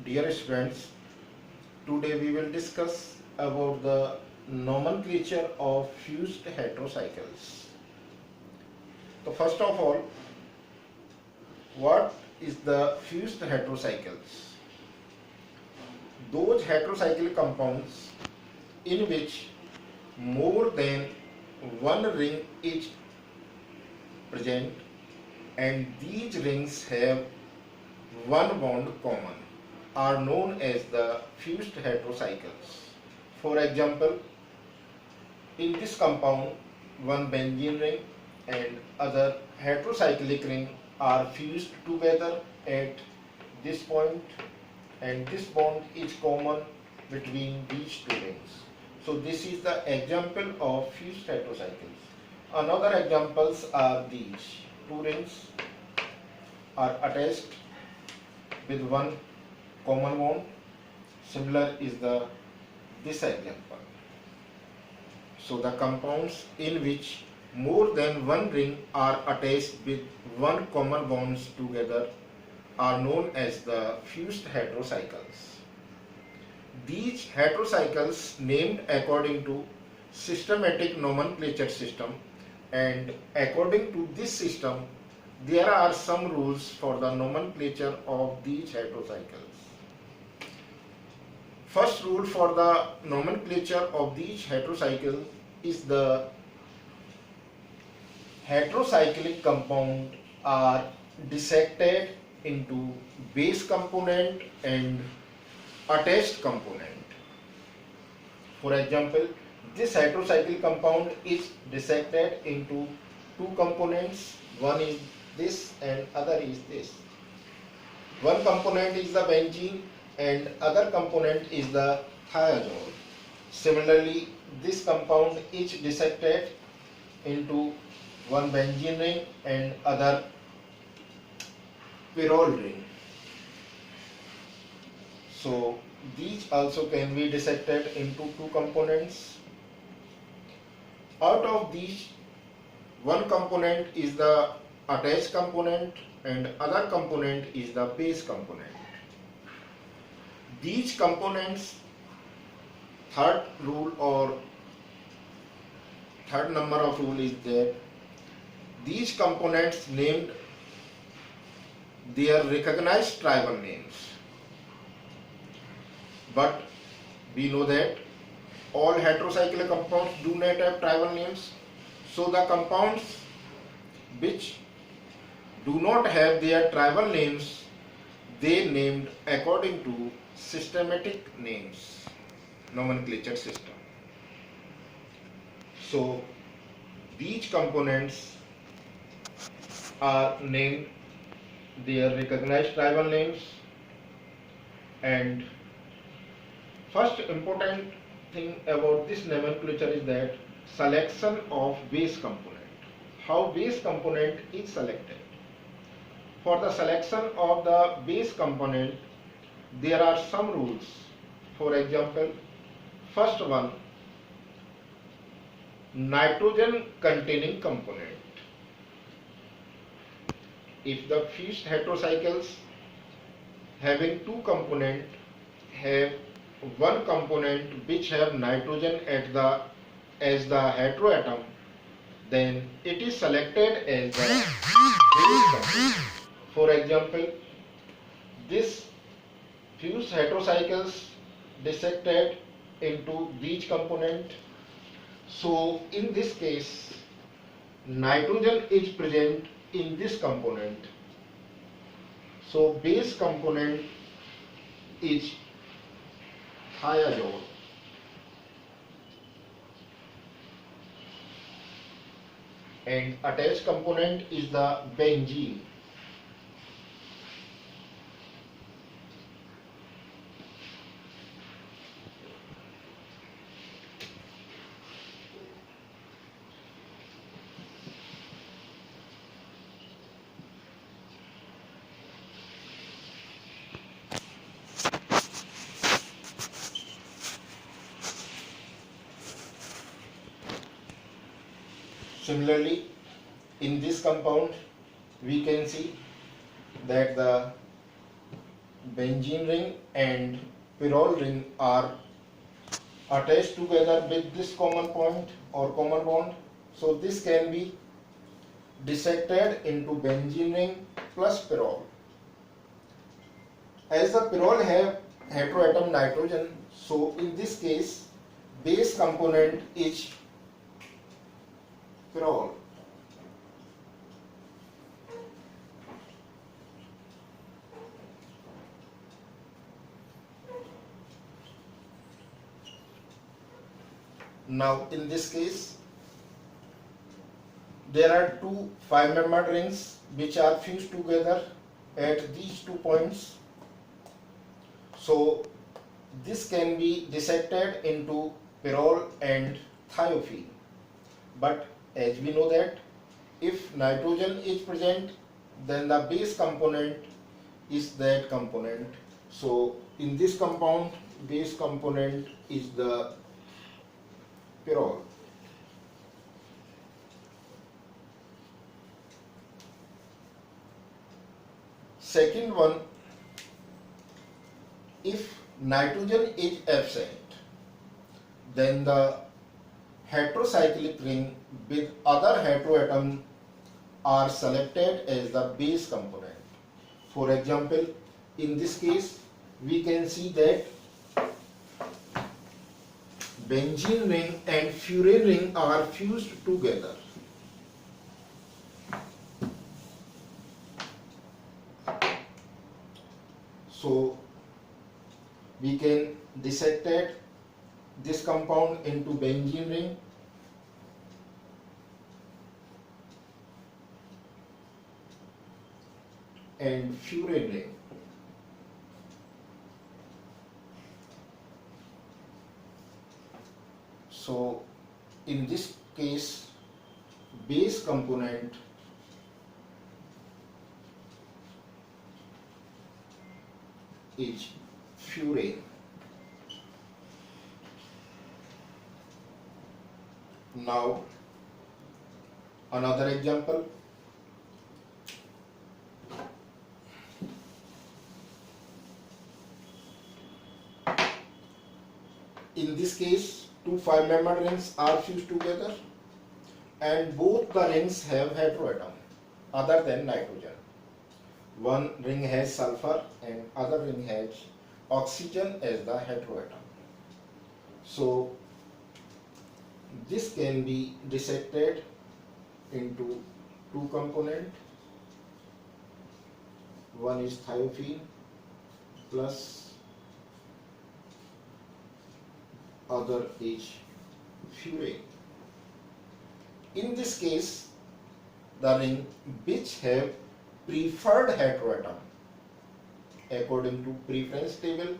Dear students, today we will discuss about the nomenclature of fused heterocycles. So first of all, what is the fused heterocycles? Those heterocyclic compounds in which more than one ring is present and these rings have one bond common are known as the fused heterocycles. For example, in this compound, one benzene ring and other heterocyclic ring are fused together at this point, and this bond is common between these two rings. So this is the example of fused heterocycles. Another examples are these. Two rings are attached with one common bond. Similar is this example. So the compounds in which more than one ring are attached with one common bonds together are known as the fused heterocycles. These heterocycles named according to systematic nomenclature system, and according to this system there are some rules for the nomenclature of these heterocycles. First rule for the nomenclature of these heterocycles is the heterocyclic compound are dissected into base component and attached component. For example, this heterocyclic compound is dissected into two components. One is this and other is this. One component is the benzene and other component is the thiazole. Similarly, this compound is dissected into one benzene ring and other pyrrole ring. So these also can be dissected into two components. Out of these, one component is the attached component and other component is the base component. These components, third rule or third number of rule is that these components named their recognized tribal names. But we know that all heterocyclic compounds do not have tribal names. So the compounds which do not have their tribal names, they named according to systematic names, nomenclature system. So these components are named their recognized tribal names, and first important thing about this nomenclature is that selection of base component. How base component is selected. For the selection of the base component, there are some rules. For example, first one, nitrogen containing component. If the fused heterocycles having two components have one component which have nitrogen as the heteroatom, then it is selected as the base component. For example, this fused heterocycles dissected into these component. So in this case, nitrogen is present in this component. So base component is thiazole. And attached component is the benzene. Similarly, in this compound we can see that the benzene ring and pyrrole ring are attached together with this common point or common bond. So this can be dissected into benzene ring plus pyrrole. As the pyrrole have heteroatom nitrogen, so in this case base component is pyrrole. Now in this case there are two 5-membered rings which are fused together at these 2 points. So this can be dissected into pyrrole and thiophene. But as we know that if nitrogen is present, then the base component is that component. So in this compound, base component is the pyrrole. Second one, if nitrogen is absent, then the heterocyclic ring with other heteroatom are selected as the base component. For example, in this case, we can see that benzene ring and furane ring are fused together. So we can dissect this compound into benzene ring and furane ring. So in this case, base component is furane. Now another example. In this case, two 5-membered rings are fused together and both the rings have heteroatom other than nitrogen. One ring has sulfur and other ring has oxygen as the heteroatom. So this can be dissected into two components. One is thiophene plus other is furane. In this case, the ring which have preferred heteroatom according to preference table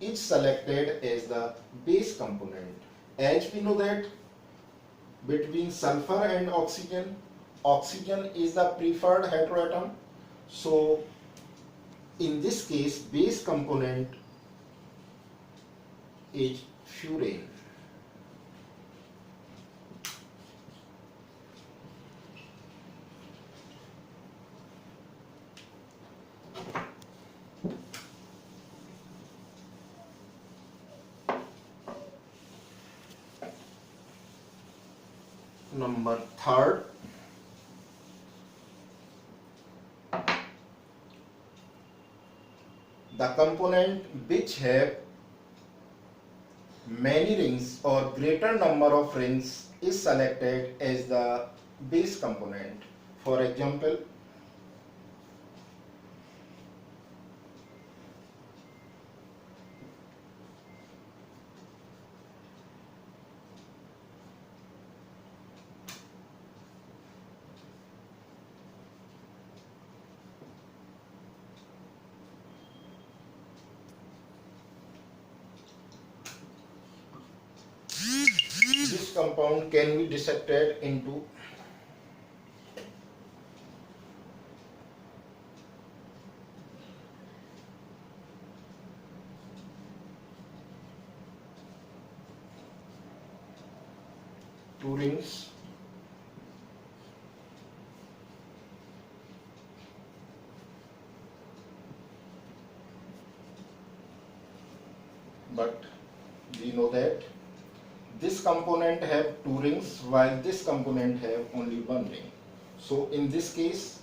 is selected as the base component. As we know that between sulfur and oxygen, oxygen is the preferred heteroatom. So in this case, base component is furane. Number third, the component which have many rings or greater number of rings is selected as the base component. For example, this compound can be dissected into two rings but we know that this component have two rings while this component have only one ring. So in this case,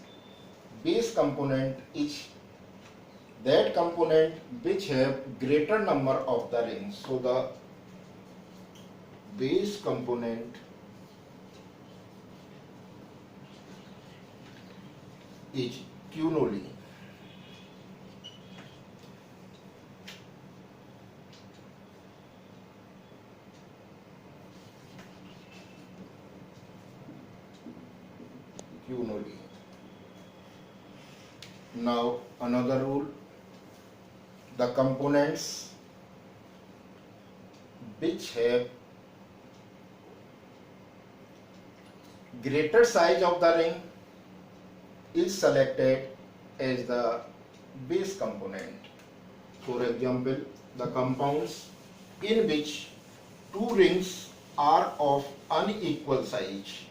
base component is that component which have greater number of the rings. So the base component is quinolene. Quinolene. Now another rule, the components which have greater size of the ring is selected as the base component. For example, the compounds in which two rings are of unequal size.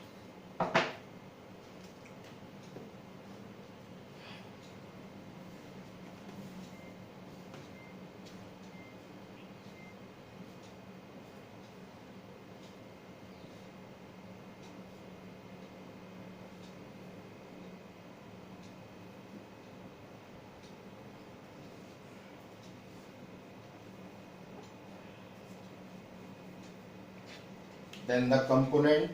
Then the component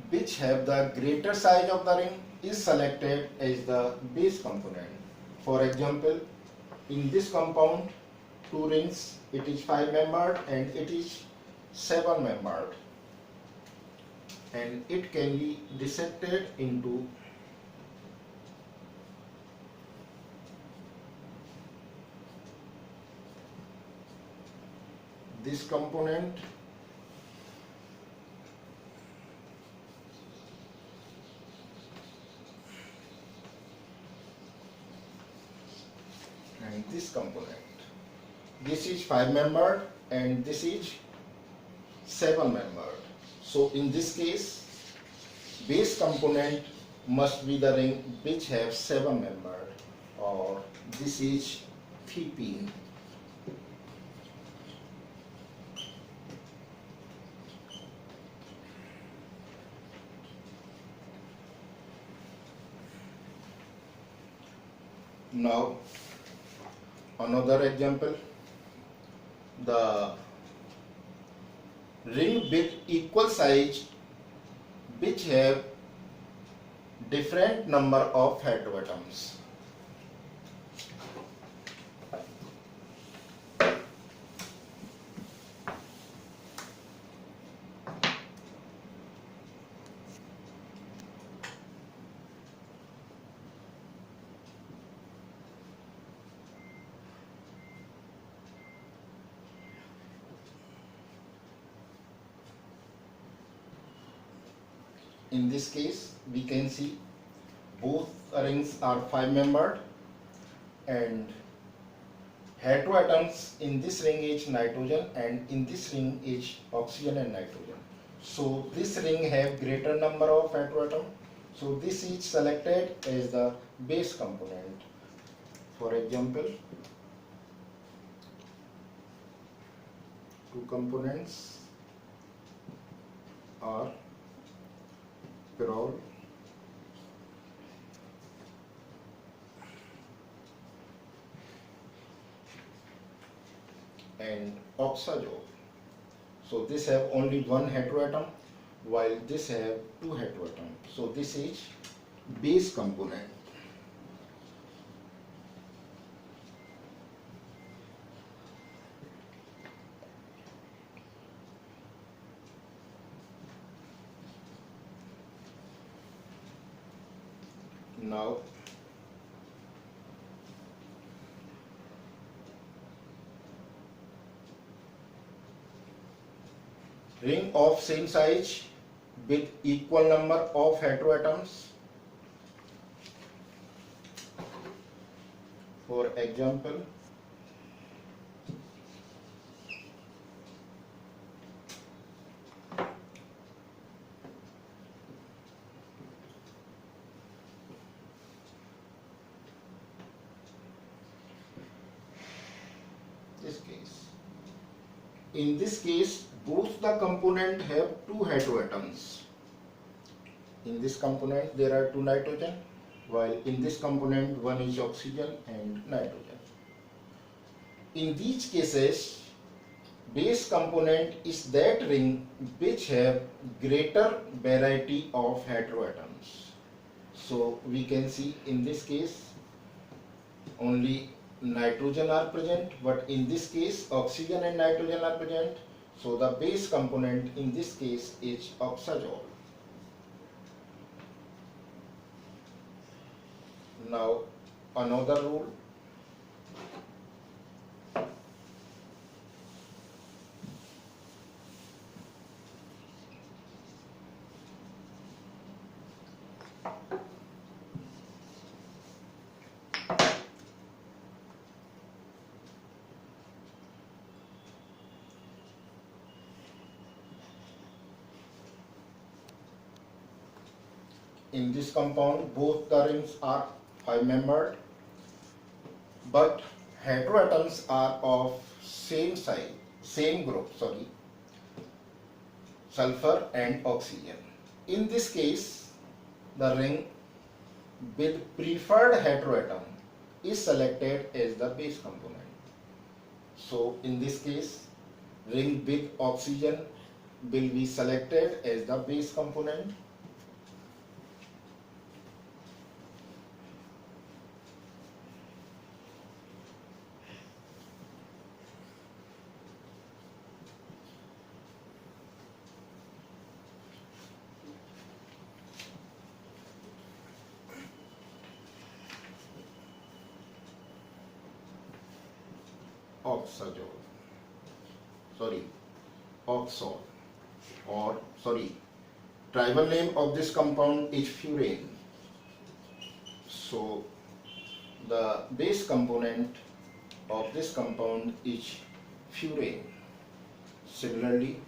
which have the greater size of the ring is selected as the base component. For example, in this compound, two rings, it is 5-membered and it is 7-membered, and it can be dissected into this component and this component. This is 5-membered and this is 7-membered. So in this case, base component must be the ring which have 7-membered, or this is thepene. Now another example, the ring with equal size which have different number of heteroatoms. In this case, we can see both rings are 5-membered and heteroatoms in this ring is nitrogen and in this ring is oxygen and nitrogen. So this ring have greater number of heteroatom. So this is selected as the base component. For example, two components are pyrrole and oxazole. So this have only one heteroatom while this have two heteroatom. So this is base component. Now ring of same size with equal number of heteroatoms. For example, this case. in this case both the component have two heteroatoms. In this component there are two nitrogen, while in this component one is oxygen and nitrogen. In these cases, base component is that ring which have greater variety of heteroatoms. So we can see in this case only nitrogen are present, but in this case oxygen and nitrogen are present. So the base component in this case is oxazole. Now another rule. In this compound both the rings are 5-membered, but heteroatoms are of same size, same group, sulfur and oxygen. In this case, the ring with preferred heteroatom is selected as the base component. So in this case, ring with oxygen will be selected as the base component. Oxazole, tribal name of this compound is furane. So the base component of this compound is furane. Similarly,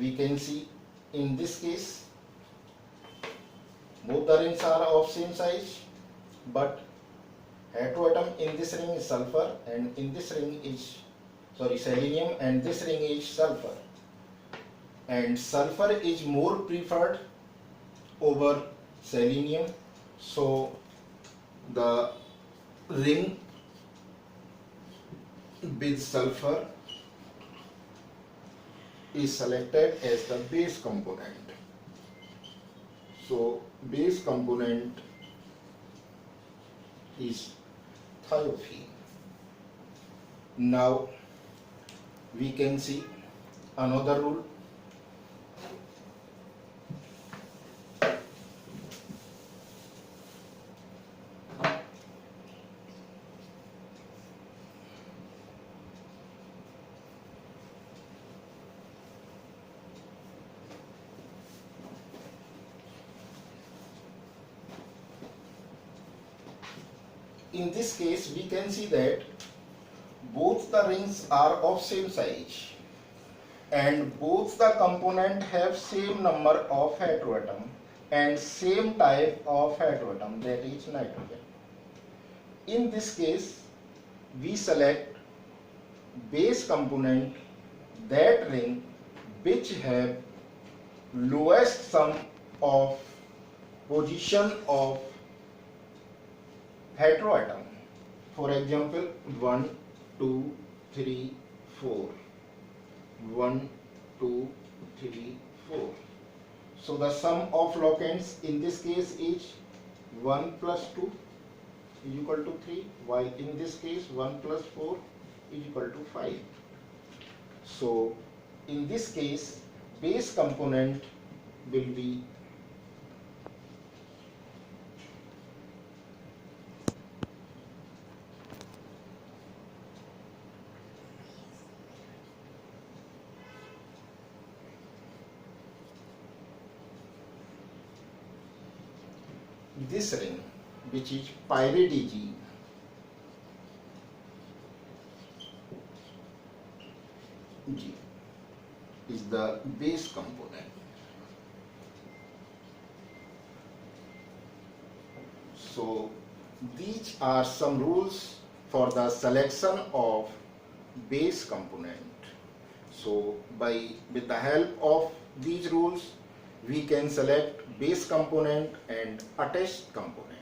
we can see in this case both the rings are of same size, but heteroatom in this ring is sulfur and in this ring is selenium, and this ring is sulfur, and sulfur is more preferred over selenium. So the ring with sulfur is selected as the base component. So base component is thiophene. Now we can see another rule. In this case, we can see that both the rings are of same size and both the component have same number of heteroatom and same type of heteroatom, that is nitrogen. In this case, we select base component that ring which have lowest sum of position of heteroatom. For example, 1, 2, 3, 4. 1, 2, 3, 4. So the sum of locants in this case is 1 plus 2 is equal to 3, while in this case 1 plus 4 is equal to 5. So in this case, base component will be this ring, which is pyridine. G is the base component. So these are some rules for the selection of base component. So with the help of these rules we can select base component and attached component.